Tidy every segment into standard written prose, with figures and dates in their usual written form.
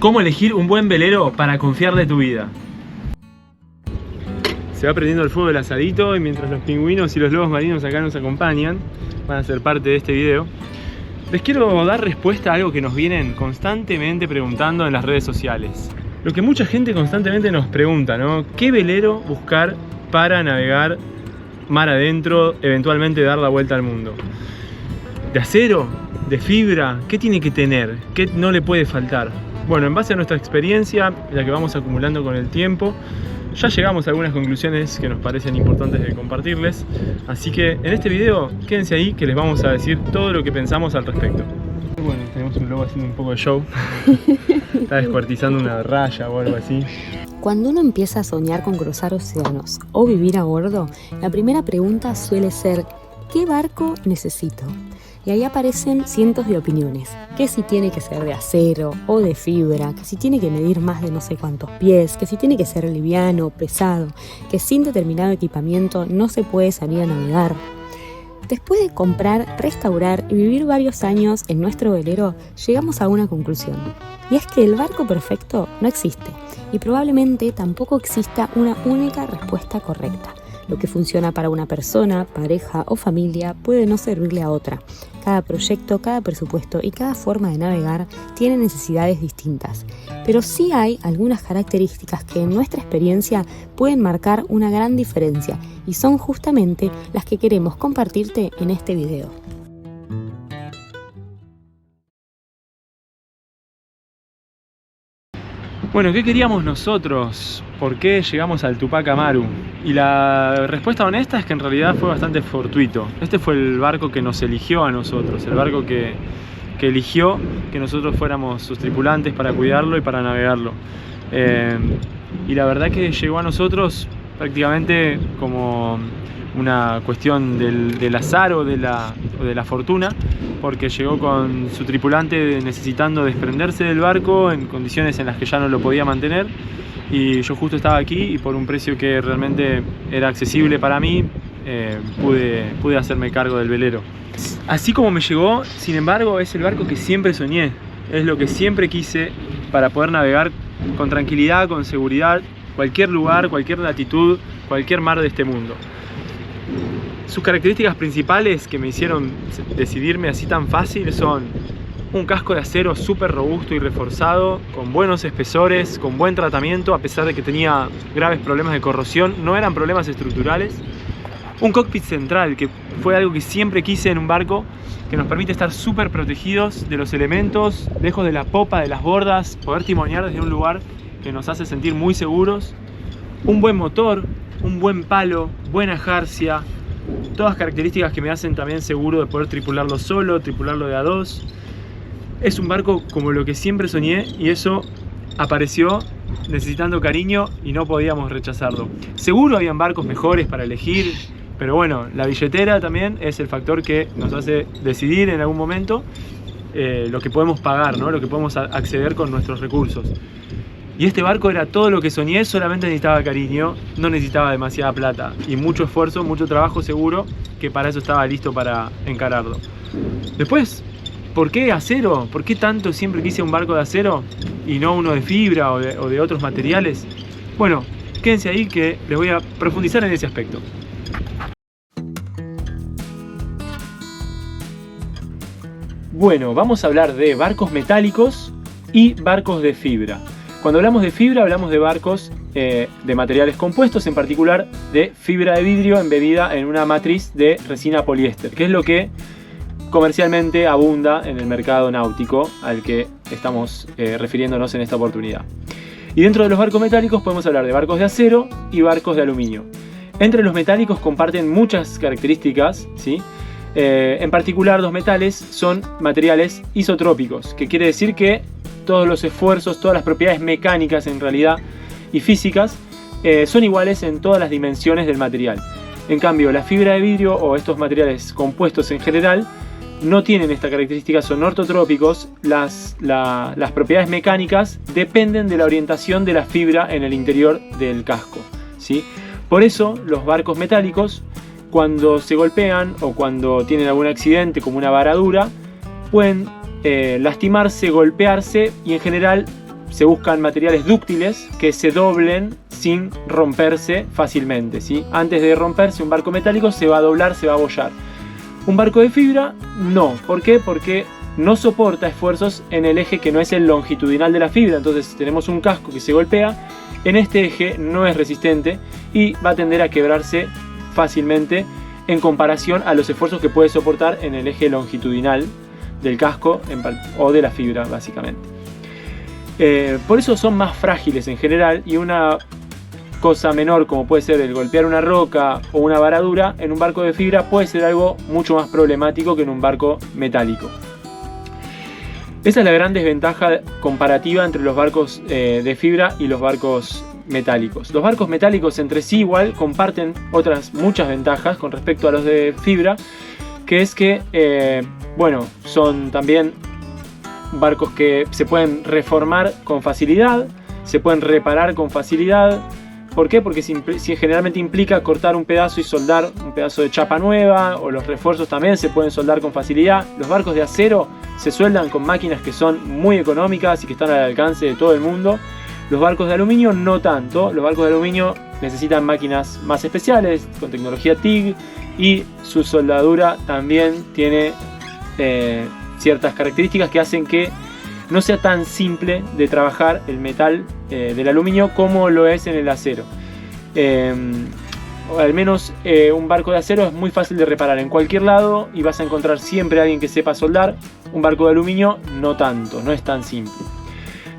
¿Cómo elegir un buen velero para confiarle tu vida? Se va prendiendo el fuego del asadito y mientras los pingüinos y los lobos marinos acá nos acompañan, van a ser parte de este video, les quiero dar respuesta a algo que nos vienen constantemente preguntando en las redes sociales. Lo que mucha gente constantemente nos pregunta, ¿no? ¿Qué velero buscar para navegar mar adentro, eventualmente dar la vuelta al mundo? ¿De acero? ¿De fibra? ¿Qué tiene que tener? ¿Qué no le puede faltar? Bueno, en base a nuestra experiencia, la que vamos acumulando con el tiempo, ya llegamos a algunas conclusiones que nos parecen importantes de compartirles. Así que en este video, quédense ahí que les vamos a decir todo lo que pensamos al respecto. Bueno, tenemos un lobo haciendo un poco de show. Está descuartizando una raya o algo así. Cuando uno empieza a soñar con cruzar océanos o vivir a bordo, la primera pregunta suele ser ¿qué barco necesito? Y ahí aparecen cientos de opiniones, que si tiene que ser de acero o de fibra, que si tiene que medir más de no sé cuántos pies, que si tiene que ser liviano, pesado, que sin determinado equipamiento no se puede salir a navegar. Después de comprar, restaurar y vivir varios años en nuestro velero, llegamos a una conclusión, y es que el barco perfecto no existe, y probablemente tampoco exista una única respuesta correcta. Lo que funciona para una persona, pareja o familia puede no servirle a otra. Cada proyecto, cada presupuesto y cada forma de navegar tiene necesidades distintas. Pero sí hay algunas características que en nuestra experiencia pueden marcar una gran diferencia y son justamente las que queremos compartirte en este video. Bueno, ¿qué queríamos nosotros? ¿Por qué llegamos al Tupac Amaru? Y la respuesta honesta es que en realidad fue bastante fortuito. Este fue el barco que nos eligió a nosotros, el barco que eligió que nosotros fuéramos sus tripulantes para cuidarlo y para navegarlo. Y la verdad que llegó a nosotros prácticamente como una cuestión del azar o de la fortuna, porque llegó con su tripulante necesitando desprenderse del barco en condiciones en las que ya no lo podía mantener, y yo justo estaba aquí y por un precio que realmente era accesible para mí, pude hacerme cargo del velero. Así como me llegó, sin embargo, es el barco que siempre soñé, es lo que siempre quise para poder navegar con tranquilidad, con seguridad, cualquier lugar, cualquier latitud, cualquier mar de este mundo. Sus características principales que me hicieron decidirme así tan fácil son un casco de acero súper robusto y reforzado, con buenos espesores, con buen tratamiento, a pesar de que tenía graves problemas de corrosión, no eran problemas estructurales. Un cockpit central, que fue algo que siempre quise en un barco, que nos permite estar súper protegidos de los elementos, lejos de la popa, de las bordas, poder timonear desde un lugar que nos hace sentir muy seguros. Un buen motor, un buen palo, buena jarcia, todas características que me hacen también seguro de poder tripularlo solo, tripularlo de a dos. Es un barco como lo que siempre soñé y eso apareció necesitando cariño y no podíamos rechazarlo. Seguro habían barcos mejores para elegir, pero bueno, la billetera también es el factor que nos hace decidir en algún momento lo que podemos pagar, ¿no? Lo que podemos acceder con nuestros recursos. Y este barco era todo lo que soñé, solamente necesitaba cariño, no necesitaba demasiada plata y mucho esfuerzo, mucho trabajo seguro, que para eso estaba listo para encararlo. Después, ¿por qué acero? ¿Por qué tanto siempre quise un barco de acero y no uno de fibra o de otros materiales? Bueno, quédense ahí que les voy a profundizar en ese aspecto. Bueno, vamos a hablar de barcos metálicos y barcos de fibra. Cuando hablamos de fibra, hablamos de barcos de materiales compuestos, en particular de fibra de vidrio embebida en una matriz de resina poliéster, que es lo que comercialmente abunda en el mercado náutico al que estamos refiriéndonos en esta oportunidad. Y dentro de los barcos metálicos podemos hablar de barcos de acero y barcos de aluminio. Entre los metálicos comparten muchas características, ¿sí? En particular, los metales son materiales isotrópicos, que quiere decir que todos los esfuerzos, todas las propiedades mecánicas en realidad y físicas son iguales en todas las dimensiones del material. En cambio, la fibra de vidrio o estos materiales compuestos en general no tienen esta característica, son ortotrópicos. Las propiedades mecánicas dependen de la orientación de la fibra en el interior del casco, ¿sí? Por eso los barcos metálicos, cuando se golpean o cuando tienen algún accidente como una varadura, pueden lastimarse, golpearse y en general se buscan materiales dúctiles que se doblen sin romperse fácilmente, ¿sí? Antes de romperse, un barco metálico se va a doblar, se va a abollar. Un barco de fibra no. ¿Por qué? Porque no soporta esfuerzos en el eje que no es el longitudinal de la fibra. Entonces tenemos un casco que se golpea, en este eje no es resistente y va a tender a quebrarse fácilmente en comparación a los esfuerzos que puede soportar en el eje longitudinal del casco o de la fibra, básicamente. Por eso son más frágiles en general, y una cosa menor como puede ser el golpear una roca o una varadura en un barco de fibra puede ser algo mucho más problemático que en un barco metálico. Esa es la gran desventaja comparativa entre los barcos de fibra y los barcos metálicos. Los barcos metálicos entre sí igual comparten otras muchas ventajas con respecto a los de fibra, que es que son también barcos que se pueden reformar con facilidad, se pueden reparar con facilidad. ¿Por qué? Porque generalmente implica cortar un pedazo y soldar un pedazo de chapa nueva, o los refuerzos también se pueden soldar con facilidad. Los barcos de acero se sueldan con máquinas que son muy económicas y que están al alcance de todo el mundo. Los barcos de aluminio no tanto. Los barcos de aluminio necesitan máquinas más especiales, con tecnología TIG, y su soldadura también tiene ciertas características que hacen que no sea tan simple de trabajar el metal del aluminio como lo es en el acero. O al menos un barco de acero es muy fácil de reparar en cualquier lado y vas a encontrar siempre a alguien que sepa soldar. Un barco de aluminio no tanto, no es tan simple.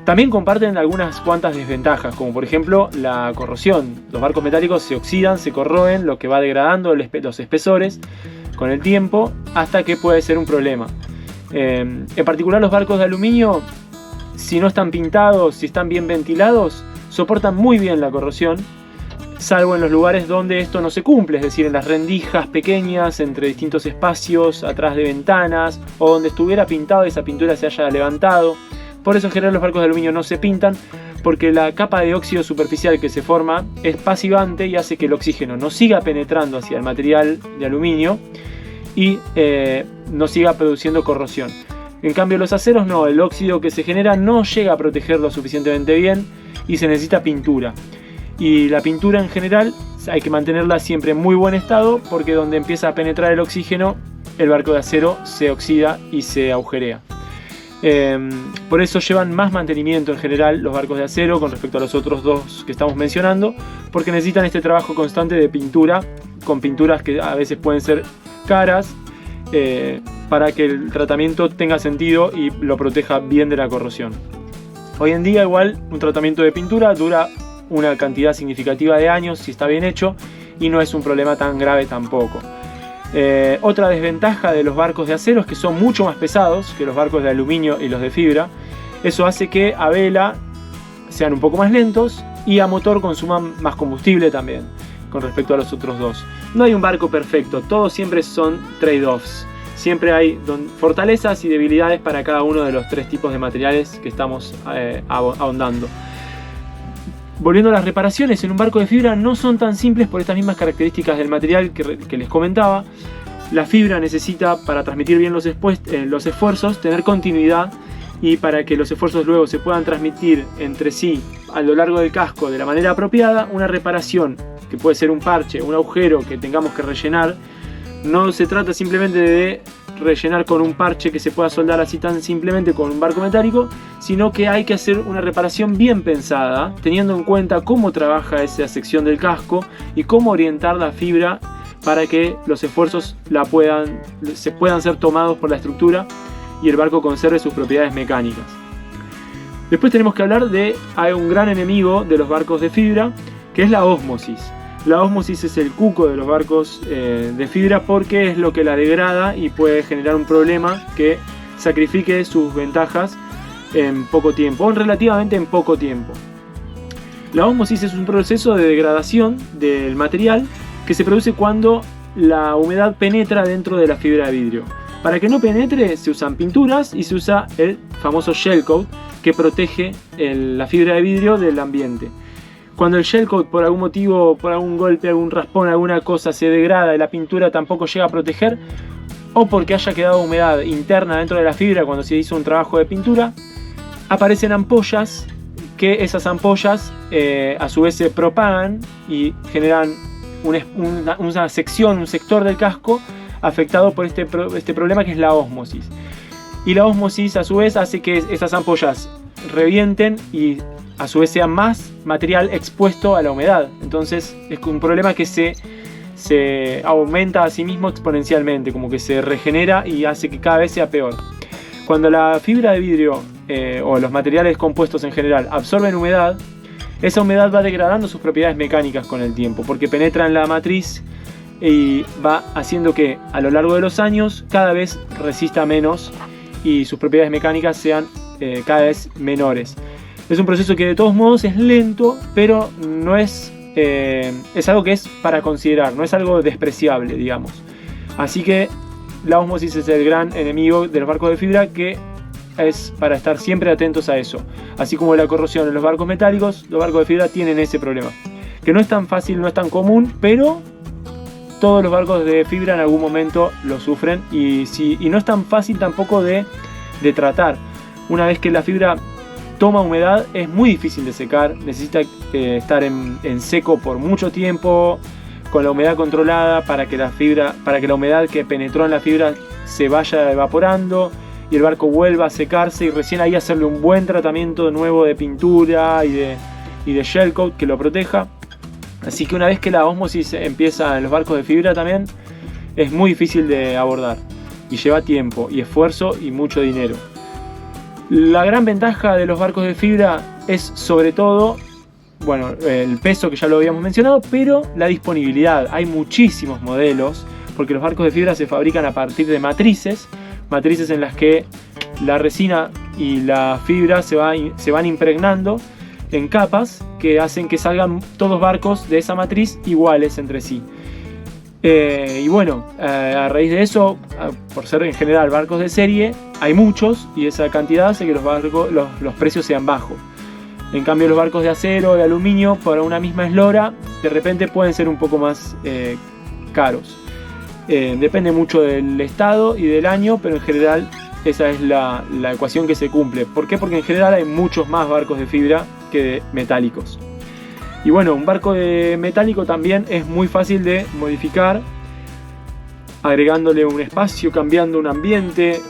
También comparten algunas cuantas desventajas, como por ejemplo la corrosión. Los barcos metálicos se oxidan, se corroen, lo que va degradando los espesores con el tiempo hasta que puede ser un problema. En particular los barcos de aluminio, si no están pintados, si están bien ventilados, soportan muy bien la corrosión, salvo en los lugares donde esto no se cumple, es decir, en las rendijas pequeñas entre distintos espacios, atrás de ventanas, o donde estuviera pintado y esa pintura se haya levantado. Por eso en general los barcos de aluminio no se pintan, porque la capa de óxido superficial que se forma es pasivante y hace que el oxígeno no siga penetrando hacia el material de aluminio y no siga produciendo corrosión. En cambio los aceros no, el óxido que se genera no llega a protegerlo suficientemente bien y se necesita pintura. Y la pintura en general hay que mantenerla siempre en muy buen estado, porque donde empieza a penetrar el oxígeno, el barco de acero se oxida y se agujerea. Por eso llevan más mantenimiento en general los barcos de acero con respecto a los otros dos que estamos mencionando, porque necesitan este trabajo constante de pintura, con pinturas que a veces pueden ser caras, para que el tratamiento tenga sentido y lo proteja bien de la corrosión. Hoy en día igual un tratamiento de pintura dura una cantidad significativa de años si está bien hecho y no es un problema tan grave tampoco. Otra desventaja de los barcos de acero es que son mucho más pesados que los barcos de aluminio y los de fibra. Eso hace que a vela sean un poco más lentos y a motor consuman más combustible también con respecto a los otros dos. No hay un barco perfecto, todos siempre son trade-offs. Siempre hay fortalezas y debilidades para cada uno de los tres tipos de materiales que estamos ahondando. Volviendo a las reparaciones, en un barco de fibra no son tan simples por estas mismas características del material que les comentaba. La fibra necesita, para transmitir bien los esfuerzos, tener continuidad, y para que los esfuerzos luego se puedan transmitir entre sí a lo largo del casco de la manera apropiada, una reparación, que puede ser un parche, un agujero que tengamos que rellenar, no se trata simplemente de rellenar con un parche que se pueda soldar así tan simplemente con un barco metálico, sino que hay que hacer una reparación bien pensada, teniendo en cuenta cómo trabaja esa sección del casco y cómo orientar la fibra para que los esfuerzos puedan ser tomados por la estructura y el barco conserve sus propiedades mecánicas. Después tenemos que hablar de un gran enemigo de los barcos de fibra, que es la ósmosis. La ósmosis es el cuco de los barcos de fibra, porque es lo que la degrada y puede generar un problema que sacrifique sus ventajas en poco tiempo, o relativamente en poco tiempo. La ósmosis es un proceso de degradación del material que se produce cuando la humedad penetra dentro de la fibra de vidrio. Para que no penetre se usan pinturas y se usa el famoso shell coat, que protege la fibra de vidrio del ambiente. Cuando el shell coat por algún motivo, por algún golpe, algún raspón, alguna cosa se degrada y la pintura tampoco llega a proteger, o porque haya quedado humedad interna dentro de la fibra cuando se hizo un trabajo de pintura, aparecen ampollas que esas ampollas a su vez se propagan y generan una sección, un sector del casco afectado por este problema que es la ósmosis. Y la ósmosis a su vez hace que estas ampollas revienten y a su vez sea más material expuesto a la humedad. Entonces es un problema que se aumenta a sí mismo exponencialmente, como que se regenera y hace que cada vez sea peor. Cuando la fibra de vidrio o los materiales compuestos en general absorben humedad, esa humedad va degradando sus propiedades mecánicas con el tiempo, porque penetra en la matriz y va haciendo que a lo largo de los años cada vez resista menos y sus propiedades mecánicas sean cada vez menores. Es un proceso que de todos modos es lento, pero no es algo que es para considerar, no es algo despreciable, digamos. Así que la ósmosis es el gran enemigo de los barcos de fibra, que es para estar siempre atentos a eso. Así como la corrosión en los barcos metálicos, los barcos de fibra tienen ese problema, que no es tan fácil, no es tan común, pero todos los barcos de fibra en algún momento lo sufren y no es tan fácil tampoco de tratar. Una vez que la fibra toma humedad es muy difícil de secar, necesita estar en seco por mucho tiempo, con la humedad controlada para que la humedad que penetró en la fibra se vaya evaporando y el barco vuelva a secarse, y recién ahí hacerle un buen tratamiento nuevo de pintura y de shell coat que lo proteja. Así que una vez que la ósmosis empieza en los barcos de fibra también es muy difícil de abordar y lleva tiempo y esfuerzo y mucho dinero. La gran ventaja de los barcos de fibra es sobre todo, bueno, el peso, que ya lo habíamos mencionado, pero la disponibilidad. Hay muchísimos modelos, porque los barcos de fibra se fabrican a partir de matrices en las que la resina y la fibra se van impregnando en capas que hacen que salgan todos barcos de esa matriz iguales entre sí. Y bueno, a raíz de eso, por ser en general barcos de serie, hay muchos y esa cantidad hace que los precios sean bajos. En cambio, los barcos de acero o de aluminio para una misma eslora de repente pueden ser un poco más caros. Depende mucho del estado y del año, pero en general esa es la ecuación que se cumple. ¿Por qué? Porque en general hay muchos más barcos de fibra que de metálicos. Y bueno, un barco de metálico también es muy fácil de modificar, agregándole un espacio, cambiando un ambiente,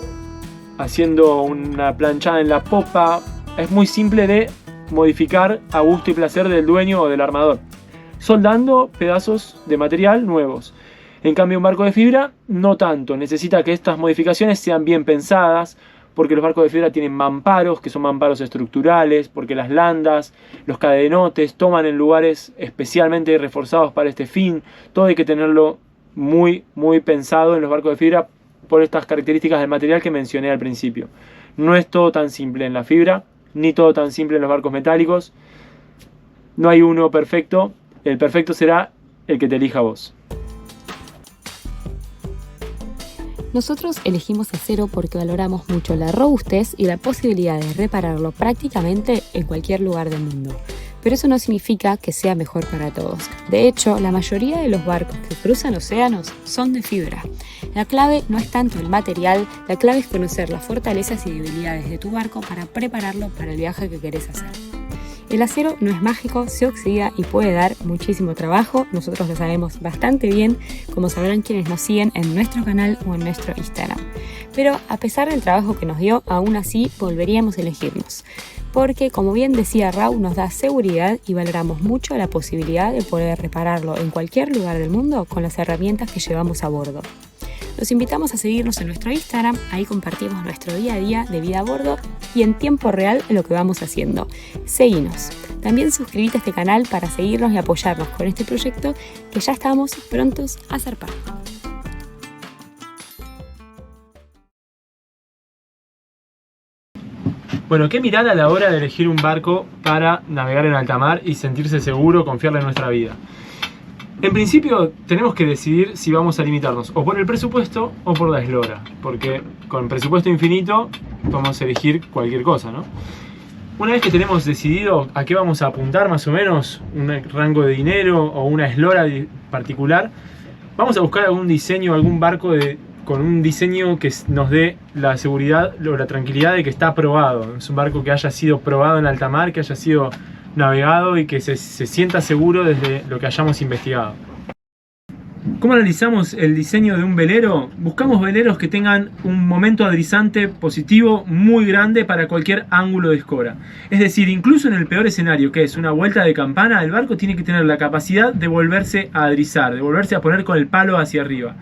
haciendo una planchada en la popa. Es muy simple de modificar a gusto y placer del dueño o del armador, soldando pedazos de material nuevos. En cambio, un barco de fibra no tanto, necesita que estas modificaciones sean bien pensadas, porque los barcos de fibra tienen mamparos, que son mamparos estructurales, porque las landas, los cadenotes toman en lugares especialmente reforzados para este fin. Todo hay que tenerlo muy, muy pensado en los barcos de fibra por estas características del material que mencioné al principio. No es todo tan simple en la fibra, ni todo tan simple en los barcos metálicos. No hay uno perfecto, el perfecto será el que te elija vos. Nosotros elegimos acero porque valoramos mucho la robustez y la posibilidad de repararlo prácticamente en cualquier lugar del mundo. Pero eso no significa que sea mejor para todos. De hecho, la mayoría de los barcos que cruzan océanos son de fibra. La clave no es tanto el material, la clave es conocer las fortalezas y debilidades de tu barco para prepararlo para el viaje que querés hacer. El acero no es mágico, se oxida y puede dar muchísimo trabajo. Nosotros lo sabemos bastante bien, como sabrán quienes nos siguen en nuestro canal o en nuestro Instagram. Pero a pesar del trabajo que nos dio, aún así volveríamos a elegirnos. Porque, como bien decía Raúl, nos da seguridad y valoramos mucho la posibilidad de poder repararlo en cualquier lugar del mundo con las herramientas que llevamos a bordo. Los invitamos a seguirnos en nuestro Instagram, ahí compartimos nuestro día a día de vida a bordo y en tiempo real en lo que vamos haciendo. Seguinos. También suscríbete a este canal para seguirnos y apoyarnos con este proyecto que ya estamos prontos a zarpar. Bueno, ¿qué mirar a la hora de elegir un barco para navegar en alta mar y sentirse seguro, confiarle en nuestra vida? En principio tenemos que decidir si vamos a limitarnos o por el presupuesto o por la eslora, porque con presupuesto infinito podemos elegir cualquier cosa, ¿no? Una vez que tenemos decidido a qué vamos a apuntar más o menos, un rango de dinero o una eslora particular, vamos a buscar algún diseño, algún barco con un diseño que nos dé la seguridad o la tranquilidad de que está probado. Es un barco que haya sido probado en alta mar, que haya sido navegado y que se sienta seguro desde lo que hayamos investigado. ¿Cómo analizamos el diseño de un velero? Buscamos veleros que tengan un momento adrizante positivo muy grande para cualquier ángulo de escora. Es decir, incluso en el peor escenario, que es una vuelta de campana, el barco tiene que tener la capacidad de volverse a adrizar, de volverse a poner con el palo hacia arriba.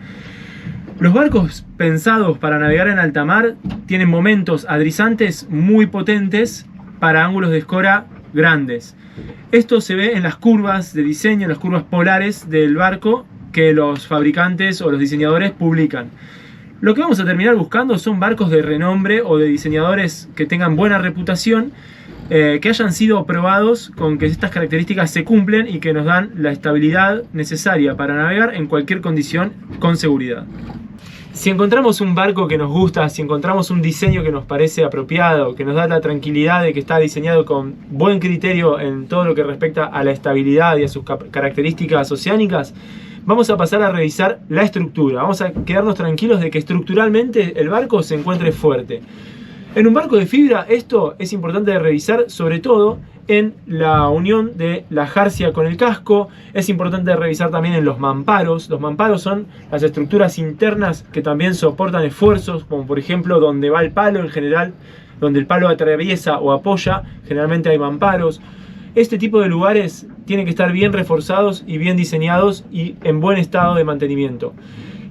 Los barcos pensados para navegar en alta mar tienen momentos adrizantes muy potentes para ángulos de escora grandes. Esto se ve en las curvas de diseño, en las curvas polares del barco que los fabricantes o los diseñadores publican. Lo que vamos a terminar buscando son barcos de renombre o de diseñadores que tengan buena reputación, que hayan sido aprobados con que estas características se cumplen y que nos dan la estabilidad necesaria para navegar en cualquier condición con seguridad. Si encontramos un barco que nos gusta, si encontramos un diseño que nos parece apropiado, que nos da la tranquilidad de que está diseñado con buen criterio en todo lo que respecta a la estabilidad y a sus características oceánicas, vamos a pasar a revisar la estructura. Vamos a quedarnos tranquilos de que estructuralmente el barco se encuentre fuerte. En un barco de fibra esto es importante de revisar, sobre todo en la unión de la jarcia con el casco. Es importante revisar también en los mamparos. Los mamparos son las estructuras internas que también soportan esfuerzos, como por ejemplo donde va el palo en general, donde el palo atraviesa o apoya, generalmente hay mamparos. Este tipo de lugares tienen que estar bien reforzados y bien diseñados y en buen estado de mantenimiento.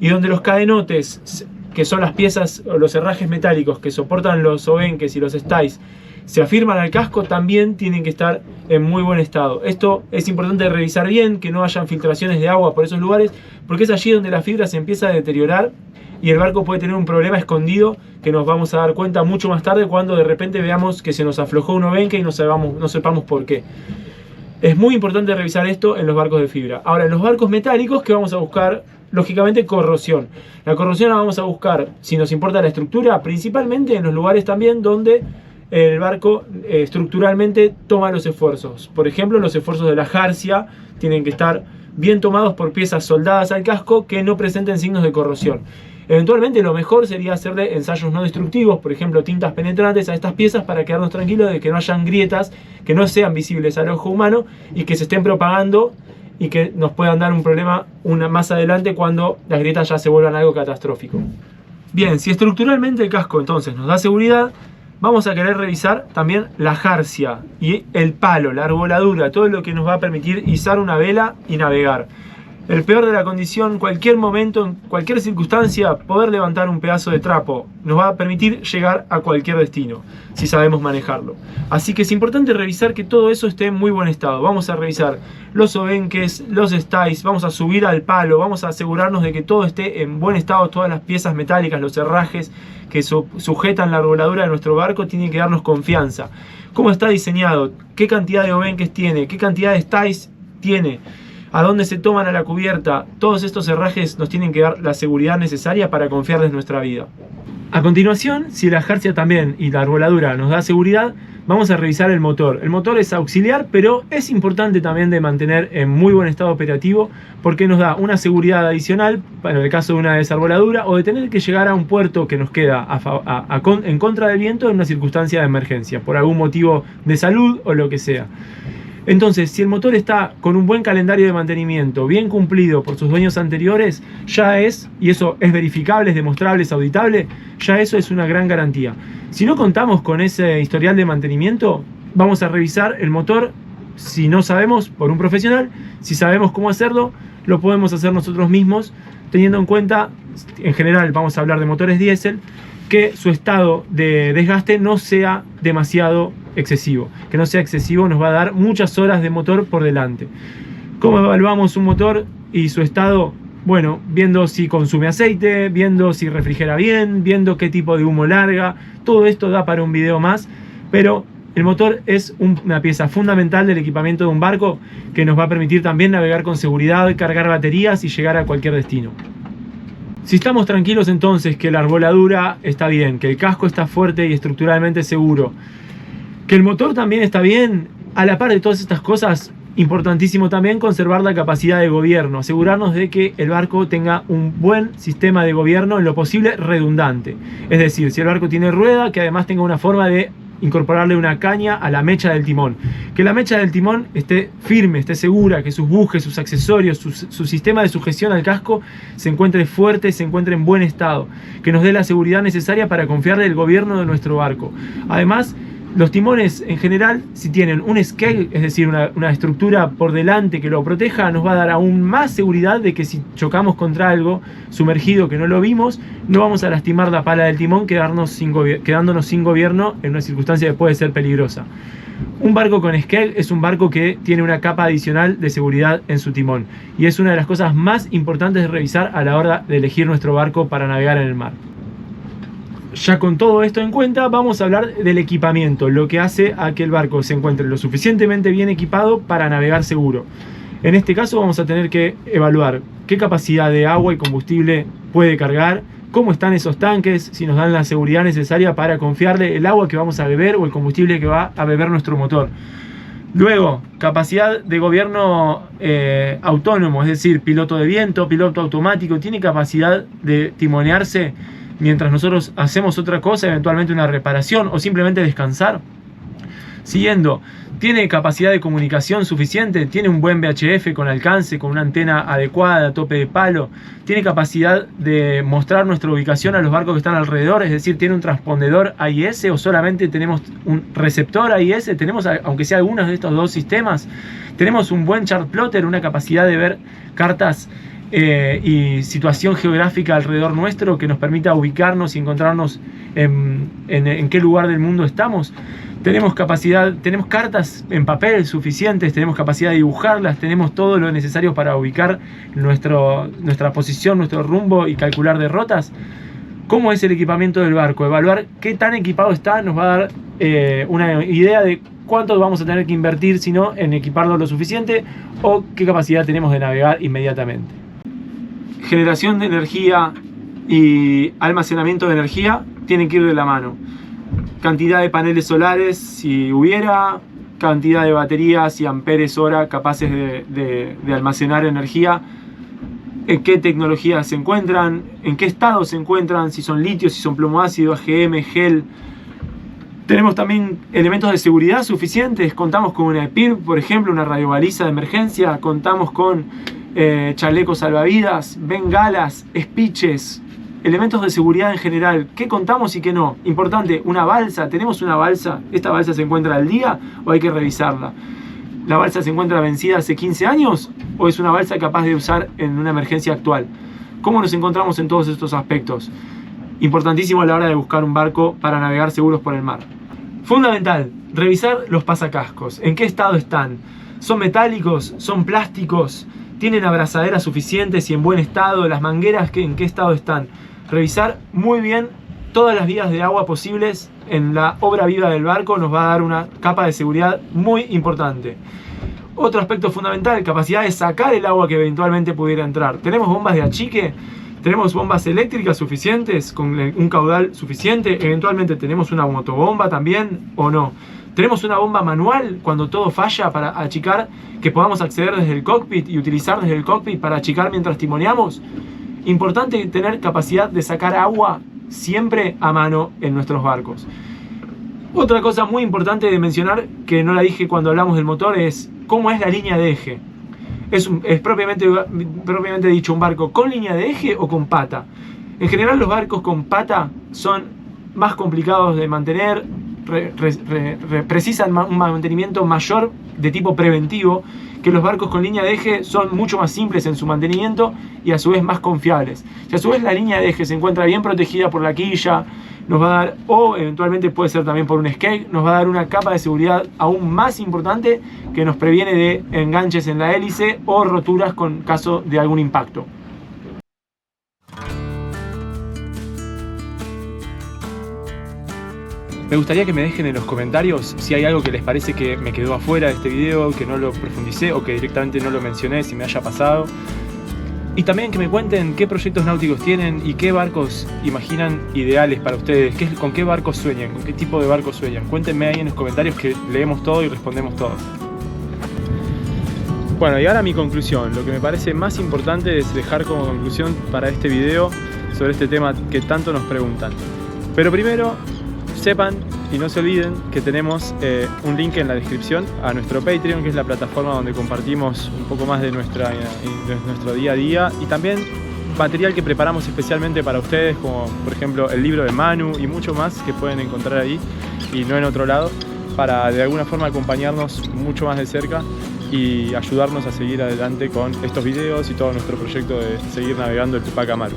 Y donde los cadenotes, que son las piezas o los herrajes metálicos que soportan los obenques y los stays, se afirman al casco, también tienen que estar en muy buen estado. Esto es importante revisar bien, que no hayan filtraciones de agua por esos lugares, porque es allí donde la fibra se empieza a deteriorar y el barco puede tener un problema escondido que nos vamos a dar cuenta mucho más tarde cuando de repente veamos que se nos aflojó un obenque y no sepamos por qué. Es muy importante revisar esto en los barcos de fibra. Ahora, en los barcos metálicos, ¿qué vamos a buscar? Lógicamente, corrosión. La corrosión la vamos a buscar, si nos importa la estructura, principalmente en los lugares también donde el barco estructuralmente toma los esfuerzos. Por ejemplo, los esfuerzos de la jarcia tienen que estar bien tomados por piezas soldadas al casco que no presenten signos de corrosión. Eventualmente lo mejor sería hacerle ensayos no destructivos, por ejemplo tintas penetrantes a estas piezas para quedarnos tranquilos de que no hayan grietas, que no sean visibles al ojo humano y que se estén propagando y que nos puedan dar un problema más adelante cuando las grietas ya se vuelvan algo catastrófico. Bien, si estructuralmente el casco entonces nos da seguridad, vamos a querer revisar también la jarcia y el palo, la arboladura, todo lo que nos va a permitir izar una vela y navegar. El peor de la condición, cualquier momento, en cualquier circunstancia, poder levantar un pedazo de trapo nos va a permitir llegar a cualquier destino, si sabemos manejarlo. Así que es importante revisar que todo eso esté en muy buen estado. Vamos a revisar los obenques, los stays, vamos a subir al palo, vamos a asegurarnos de que todo esté en buen estado, todas las piezas metálicas, los herrajes que sujetan la arboladura de nuestro barco tienen que darnos confianza. ¿Cómo está diseñado? ¿Qué cantidad de obenques tiene? ¿Qué cantidad de stays tiene? ¿A dónde se toman a la cubierta? Todos estos herrajes nos tienen que dar la seguridad necesaria para confiar en nuestra vida. A continuación, si la jarcia también y la arboladura nos da seguridad, vamos a revisar el motor. El motor es auxiliar, pero es importante también de mantener en muy buen estado operativo porque nos da una seguridad adicional para el caso de una desarboladura o de tener que llegar a un puerto que nos queda en contra del viento en una circunstancia de emergencia, por algún motivo de salud o lo que sea. Entonces, si el motor está con un buen calendario de mantenimiento, bien cumplido por sus dueños anteriores, ya es, y eso es verificable, es demostrable, es auditable, ya eso es una gran garantía. Si no contamos con ese historial de mantenimiento, vamos a revisar el motor, si no sabemos, por un profesional. Si sabemos cómo hacerlo, lo podemos hacer nosotros mismos, teniendo en cuenta, en general vamos a hablar de motores diésel, que su estado de desgaste no sea demasiado excesivo. Que no sea excesivo nos va a dar muchas horas de motor por delante. ¿Cómo evaluamos un motor y su estado? Bueno, viendo si consume aceite, viendo si refrigera bien, viendo qué tipo de humo larga. Todo esto da para un video más, pero el motor es una pieza fundamental del equipamiento de un barco que nos va a permitir también navegar con seguridad, cargar baterías y llegar a cualquier destino. Si estamos tranquilos entonces que la arboladura está bien, que el casco está fuerte y estructuralmente seguro, que el motor también está bien, a la par de todas estas cosas, Importantísimo también conservar la capacidad de gobierno, asegurarnos de que el barco tenga un buen sistema de gobierno, en lo posible redundante. Es decir, si el barco tiene rueda, que además tenga una forma de incorporarle una caña a la mecha del timón. Que la mecha del timón esté firme, esté segura, que sus bujes, sus accesorios, su sistema de sujeción al casco se encuentre fuerte, se encuentre en buen estado. Que nos dé la seguridad necesaria para confiarle el gobierno de nuestro barco. Además, los timones en general, si tienen un skeg, es decir, una estructura por delante que lo proteja, nos va a dar aún más seguridad de que si chocamos contra algo sumergido que no lo vimos, no vamos a lastimar la pala del timón quedándonos sin gobierno en una circunstancia que puede ser peligrosa. Un barco con skeg es un barco que tiene una capa adicional de seguridad en su timón y es una de las cosas más importantes de revisar a la hora de elegir nuestro barco para navegar en el mar. Ya con todo esto en cuenta, vamos a hablar del equipamiento, lo que hace a que el barco se encuentre lo suficientemente bien equipado para navegar seguro. En este caso vamos a tener que evaluar qué capacidad de agua y combustible puede cargar, cómo están esos tanques, si nos dan la seguridad necesaria para confiarle el agua que vamos a beber o el combustible que va a beber nuestro motor. Luego, capacidad de gobierno autónomo, es decir, piloto de viento, piloto automático, tiene capacidad de timonearse mientras nosotros hacemos otra cosa, eventualmente una reparación o simplemente descansar. Siguiendo, ¿tiene capacidad de comunicación suficiente? ¿Tiene un buen VHF con alcance, con una antena adecuada, tope de palo? ¿Tiene capacidad de mostrar nuestra ubicación a los barcos que están alrededor? Es decir, ¿tiene un transpondedor AIS o solamente tenemos un receptor AIS? ¿Tenemos, aunque sea algunos de estos dos sistemas? ¿Tenemos un buen chart plotter, una capacidad de ver cartas y situación geográfica alrededor nuestro que nos permita ubicarnos y encontrarnos en qué lugar del mundo estamos? Tenemos cartas en papel suficientes, tenemos capacidad de dibujarlas, tenemos todo lo necesario para ubicar nuestra posición, nuestro rumbo y calcular derrotas. ¿Cómo es el equipamiento del barco? Evaluar qué tan equipado está nos va a dar una idea de cuánto vamos a tener que invertir, si no, en equiparlo lo suficiente, o qué capacidad tenemos de navegar inmediatamente. Generación de energía y almacenamiento de energía tienen que ir de la mano. Cantidad de paneles solares, si hubiera, cantidad de baterías y amperes hora capaces de almacenar energía, en qué tecnologías se encuentran, en qué estado se encuentran, si son litio, si son plomo ácido, AGM, gel. Tenemos también elementos de seguridad suficientes, contamos con una EPIRB, por ejemplo, una radiobaliza de emergencia, contamos con chalecos salvavidas, bengalas, espiches, elementos de seguridad en general. ¿Qué contamos y qué no? Importante, una balsa. ¿Tenemos una balsa? ¿Esta balsa se encuentra al día o hay que revisarla? ¿La balsa se encuentra vencida hace 15 años o es una balsa capaz de usar en una emergencia actual? ¿Cómo nos encontramos en todos estos aspectos? Importantísimo a la hora de buscar un barco para navegar seguros por el mar. Fundamental, revisar los pasacascos. ¿En qué estado están? ¿Son metálicos? ¿Son plásticos? ¿Tienen abrazaderas suficientes y en buen estado? ¿Las mangueras en qué estado están? Revisar muy bien todas las vías de agua posibles en la obra viva del barco nos va a dar una capa de seguridad muy importante. Otro aspecto fundamental, capacidad de sacar el agua que eventualmente pudiera entrar. ¿Tenemos bombas de achique? ¿Tenemos bombas eléctricas suficientes con un caudal suficiente? ¿Eventualmente tenemos una motobomba también o no? ¿Tenemos una bomba manual cuando todo falla para achicar, que podamos acceder desde el cockpit y utilizar desde el cockpit para achicar mientras timoneamos? Importante tener capacidad de sacar agua siempre a mano en nuestros barcos. Otra cosa muy importante de mencionar, que no la dije cuando hablamos del motor, es cómo es la línea de eje. ¿Es propiamente dicho un barco con línea de eje o con pata? En general los barcos con pata son más complicados de mantener, precisan un mantenimiento mayor de tipo preventivo, que los barcos con línea de eje son mucho más simples en su mantenimiento y a su vez más confiables. Si a su vez la línea de eje se encuentra bien protegida por la quilla, nos va a dar, o eventualmente puede ser también por un skate, nos va a dar una capa de seguridad aún más importante que nos previene de enganches en la hélice o roturas con caso de algún impacto. Me gustaría que me dejen en los comentarios si hay algo que les parece que me quedó afuera de este video, que no lo profundicé o que directamente no lo mencioné, si me haya pasado. Y también que me cuenten qué proyectos náuticos tienen y qué barcos imaginan ideales para ustedes, con qué barcos sueñan, con qué tipo de barcos sueñan. Cuéntenme ahí en los comentarios que leemos todo y respondemos todo. Bueno, y ahora mi conclusión. Lo que me parece más importante es dejar como conclusión para este video sobre este tema que tanto nos preguntan. Pero primero, sepan y no se olviden que tenemos un link en la descripción a nuestro Patreon, que es la plataforma donde compartimos un poco más de nuestro día a día, y también material que preparamos especialmente para ustedes, como por ejemplo el libro de Manu y mucho más que pueden encontrar ahí y no en otro lado, para de alguna forma acompañarnos mucho más de cerca y ayudarnos a seguir adelante con estos videos y todo nuestro proyecto de seguir navegando el Tupac Amaru.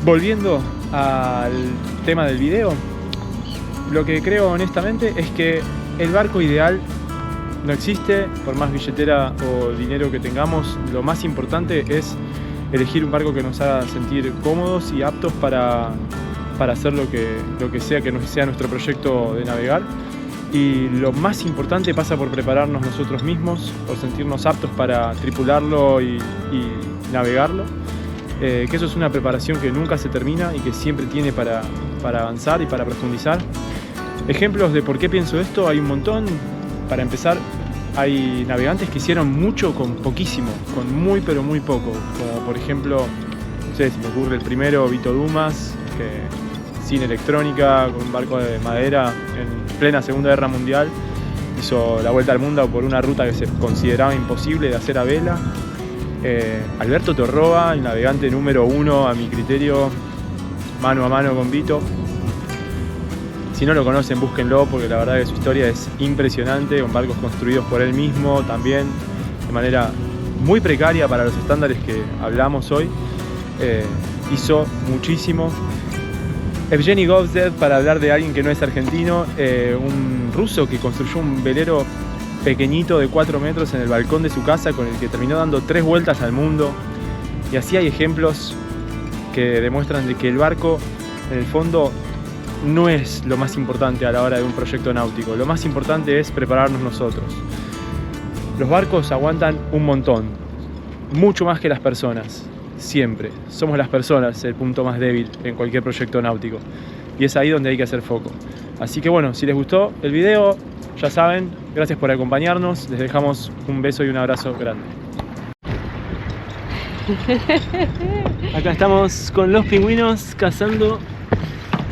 Volviendo al tema del video, lo que creo honestamente es que el barco ideal no existe. Por más billetera o dinero que tengamos, lo más importante es elegir un barco que nos haga sentir cómodos y aptos para hacer lo que sea que sea nuestro proyecto de navegar. Y lo más importante pasa por prepararnos nosotros mismos, por sentirnos aptos para tripularlo y navegarlo. Que eso es una preparación que nunca se termina y que siempre tiene para avanzar y para profundizar. Ejemplos de por qué pienso esto hay un montón. Para empezar, hay navegantes que hicieron mucho con poquísimo, con muy pero muy poco. Como por ejemplo, no sé, se me ocurre el primero, Vito Dumas, que sin electrónica, con un barco de madera en plena Segunda Guerra Mundial, hizo la vuelta al mundo por una ruta que se consideraba imposible de hacer a vela. Alberto Torroba, el navegante número 1 a mi criterio, mano a mano con Vito. Si no lo conocen, búsquenlo, porque la verdad que su historia es impresionante, con barcos construidos por él mismo también, de manera muy precaria para los estándares que hablamos hoy. Hizo muchísimo. Evgeny Govtsev, para hablar de alguien que no es argentino, un ruso que construyó un velero pequeñito de 4 metros en el balcón de su casa, con el que terminó dando 3 vueltas al mundo. Y así hay ejemplos que demuestran de que el barco, en el fondo, no es lo más importante a la hora de un proyecto náutico. Lo más importante es prepararnos nosotros. Los barcos aguantan un montón, mucho más que las personas. Siempre somos las personas el punto más débil en cualquier proyecto náutico, y es ahí donde hay que hacer foco. Así que bueno, si les gustó el video, ya saben, gracias por acompañarnos, les dejamos un beso y un abrazo grande. Acá estamos con los pingüinos cazando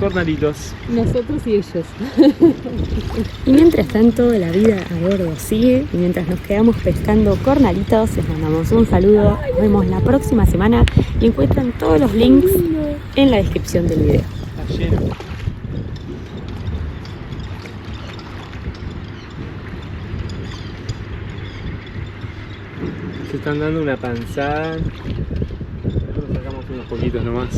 cornalitos. Nosotros y ellos. Y mientras tanto, la vida a bordo sigue, y mientras nos quedamos pescando cornalitos, les mandamos un saludo. Nos vemos la próxima semana y encuentran todos los links en la descripción del video. Está lleno. Se están dando una panzada. Nosotros sacamos unos poquitos nomás.